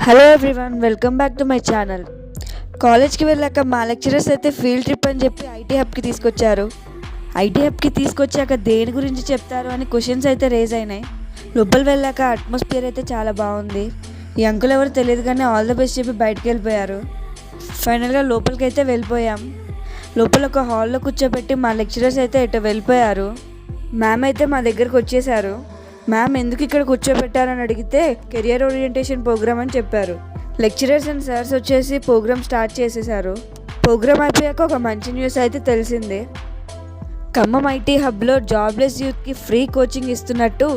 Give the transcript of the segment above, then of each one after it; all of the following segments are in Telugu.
Hello everyone, welcome back to my channel. కాలేజ్కి వెళ్ళాక మా లెక్చరర్స్ అయితే ఫీల్డ్ ట్రిప్ అని చెప్పి ఐటీ హబ్కి తీసుకొచ్చారు. ఐటీ హబ్కి తీసుకొచ్చాక దేని గురించి చెప్తారు అని క్వశ్చన్స్ అయితే రేజ్ అయినాయి. లోపల వెళ్ళాక అట్మాస్ఫియర్ అయితే చాలా బాగుంది. ఈ అంకుల్ ఎవరు తెలియదు కానీ ఆల్ ద బెస్ట్ చెప్పి బయటకు వెళ్ళిపోయారు. ఫైనల్గా లోపలికి అయితే వెళ్ళిపోయాం. లోపల ఒక హాల్లో కూర్చోబెట్టి మా లెక్చరర్స్ అయితే ఎటు వెళ్ళిపోయారు. మ్యామ్ అయితే మా దగ్గరకు వచ్చేసారు. మ్యామ్ ఎందుకు ఇక్కడ కూర్చోబెట్టారని అడిగితే కెరియర్ ఓరియంటేషన్ ప్రోగ్రామ్ అని చెప్పారు. లెక్చరర్స్ అండ్ సార్స్ వచ్చేసి ప్రోగ్రామ్ స్టార్ట్ చేసేసారు. ప్రోగ్రామ్ అయిపోయాక ఒక మంచి న్యూస్ అయితే తెలిసింది. ఖమ్మం ఐటీ హబ్లో జాబ్లెస్ యూత్కి ఫ్రీ కోచింగ్ ఇస్తున్నట్టు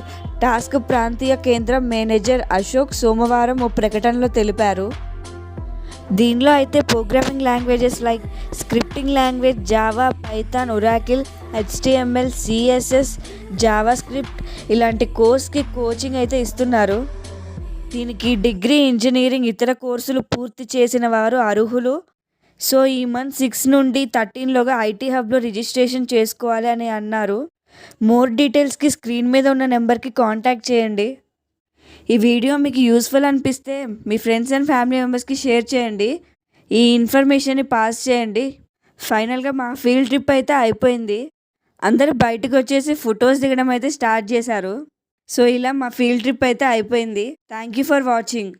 టాస్క్ ప్రాంతీయ కేంద్రం మేనేజర్ అశోక్ సోమవారం ఓ ప్రకటనలో తెలిపారు. దీనిలో అయితే programming languages like scripting language Java, Python, Oracle, HTML, CSS, Java script ఇలాంటి కోర్స్కి కోచింగ్ అయితే ఇస్తున్నారు. దీనికి డిగ్రీ, ఇంజనీరింగ్, ఇతర కోర్సులు పూర్తి చేసిన వారు అర్హులు. సో ఈ మంత్ 6 నుండి 13లోగా ఐటీ హబ్లో రిజిస్ట్రేషన్ చేసుకోవాలి అని అన్నారు. మోర్ డీటెయిల్స్కి స్క్రీన్ మీద ఉన్న నెంబర్కి కాంటాక్ట్ చేయండి. ఈ వీడియో మీకు యూస్ఫుల్ అనిపిస్తే మీ ఫ్రెండ్స్ అండ్ ఫ్యామిలీ మెంబర్స్కి షేర్ చేయండి. ఈ ఇన్ఫర్మేషన్ని పాస్ చేయండి. ఫైనల్గా మా ఫీల్డ్ ట్రిప్ అయితే అయిపోయింది. అందరూ బయటకు వచ్చేసి ఫొటోస్ దిగడం అయితే స్టార్ట్ చేశారు. సో ఇలా మా ఫీల్డ్ ట్రిప్ అయితే అయిపోయింది. Thank you for watching.